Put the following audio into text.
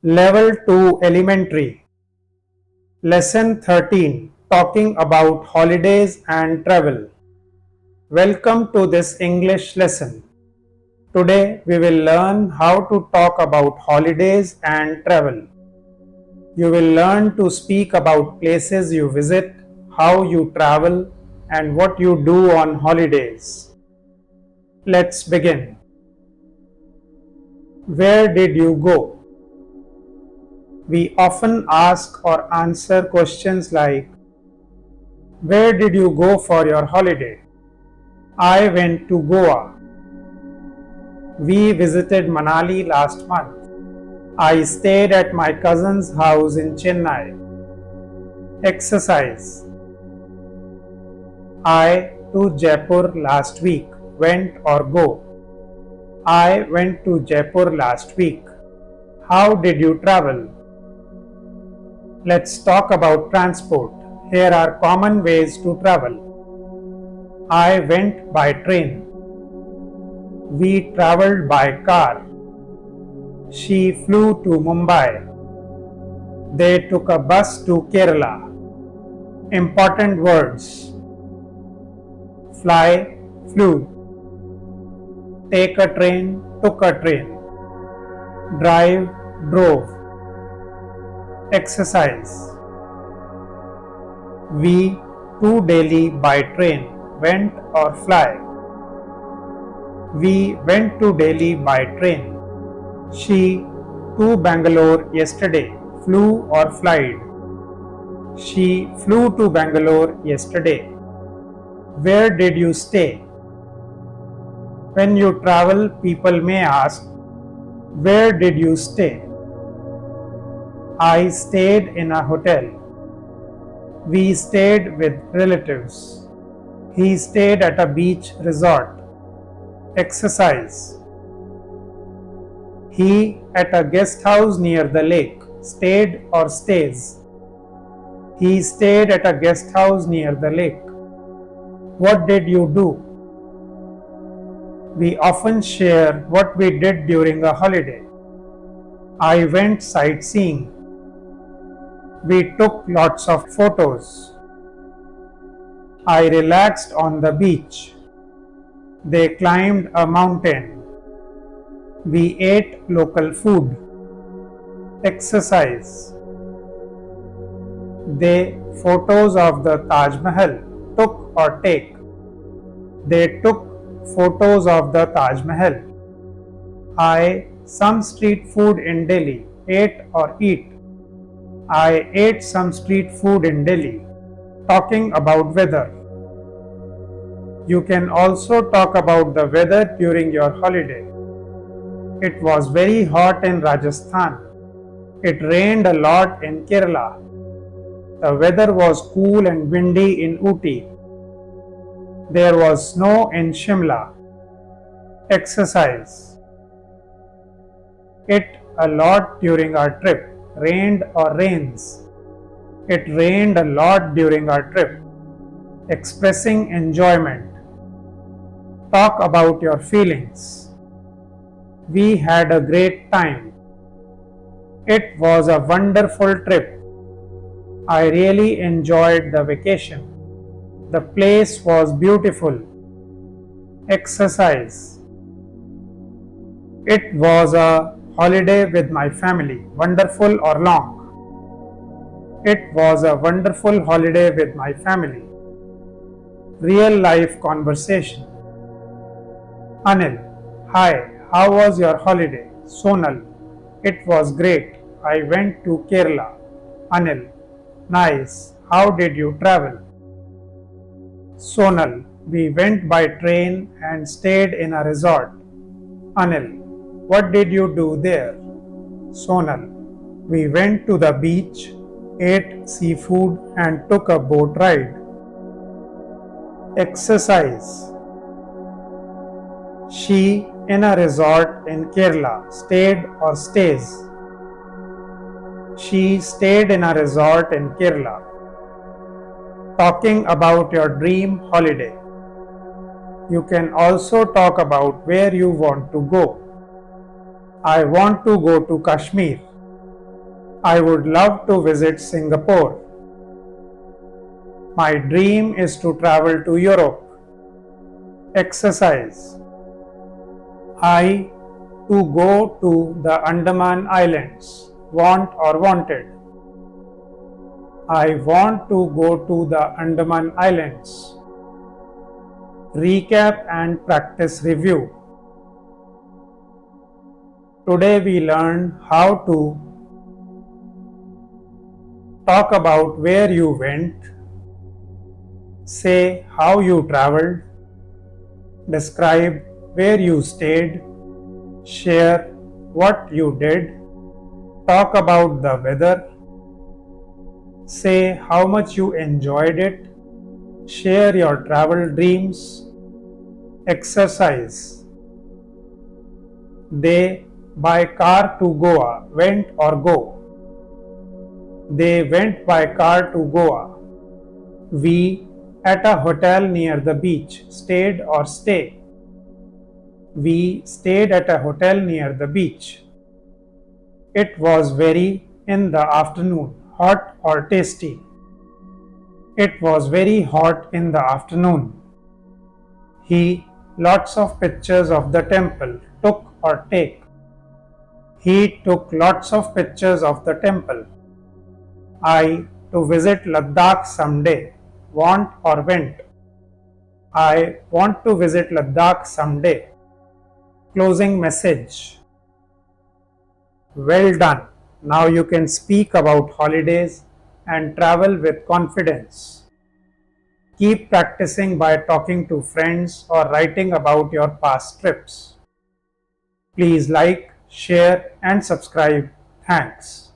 Level 2 Elementary Lesson 13 Talking about Holidays and Travel. Welcome to this English lesson. Today we will learn how to talk about holidays and travel. You will learn to speak about places you visit, how you travel, and what you do on holidays. Let's begin. Where did you go? We often ask or answer questions like, where did you go for your holiday? I went to Goa. We visited Manali last month. I stayed at my cousin's house in Chennai. Exercise. I to Jaipur last week. Went or go. I went to Jaipur last week. How did you travel? Let's talk about transport. Here are common ways to travel. I went by train. We traveled by car. She flew to Mumbai. They took a bus to Kerala. Important words. Fly, flew. Take a train, took a train. Drive, drove. Exercise. We to Delhi by train, went or fly. We went to Delhi by train. She to Bangalore yesterday, flew or flied. She flew to Bangalore yesterday. Where did you stay? When you travel, people may ask, where did you stay? I stayed in a hotel. We stayed with relatives. He stayed at a beach resort. Exercise. He at a guest house near the lake. Stayed or stays. He stayed at a guest house near the lake. What did you do? We often share what we did during a holiday. I went sightseeing. We took lots of photos. I relaxed on the beach. They climbed a mountain. We ate local food. Exercise. They photos of the Taj Mahal. Took or take. They took photos of the Taj Mahal. I some street food in Delhi. Ate or eat. I ate some street food in Delhi. Talking about weather. You can also talk about the weather during your holiday. It was very hot in Rajasthan. It rained a lot in Kerala. The weather was cool and windy in Ooty. There was snow in Shimla. Exercise. It a lot during our trip. Rained or rains. It rained a lot during our trip. Expressing enjoyment. Talk about your feelings. We had a great time. It was a wonderful trip. I really enjoyed the vacation. The place was beautiful. Exercise. It was a holiday with my family. Wonderful or long? It was a wonderful holiday with my family. Real life conversation. Anil. Hi, how was your holiday? Sonal. It was great. I went to Kerala. Anil. Nice. How did you travel? Sonal. We went by train and stayed in a resort. Anil. What did you do there? Sonal. We went to the beach, ate seafood and took a boat ride. Exercise. She in a resort in Kerala stayed or stays. She stayed in a resort in Kerala. Talking about your dream holiday. You can also talk about where you want to go. I want to go to Kashmir. I would love to visit Singapore. My dream is to travel to Europe. Exercise. I to go to the Andaman Islands. Want or wanted. I want to go to the Andaman Islands. Recap and practice review. Today we learned how to talk about where you went, say how you traveled, describe where you stayed, share what you did, talk about the weather, say how much you enjoyed it, share your travel dreams, exercise. They by car to Goa went or go. They went by car to Goa. We at a hotel near the beach stayed or stay. We stayed at a hotel near the beach. It was very in the afternoon, hot or tasty. It was very hot in the afternoon. He lots of pictures of the temple, took or take. He took lots of pictures of the temple. I to visit Ladakh someday, want or went. I want to visit Ladakh someday. Closing message. Well done. Now you can speak about holidays and travel with confidence. Keep practicing by talking to friends or writing about your past trips. Please like, share and subscribe. Thanks.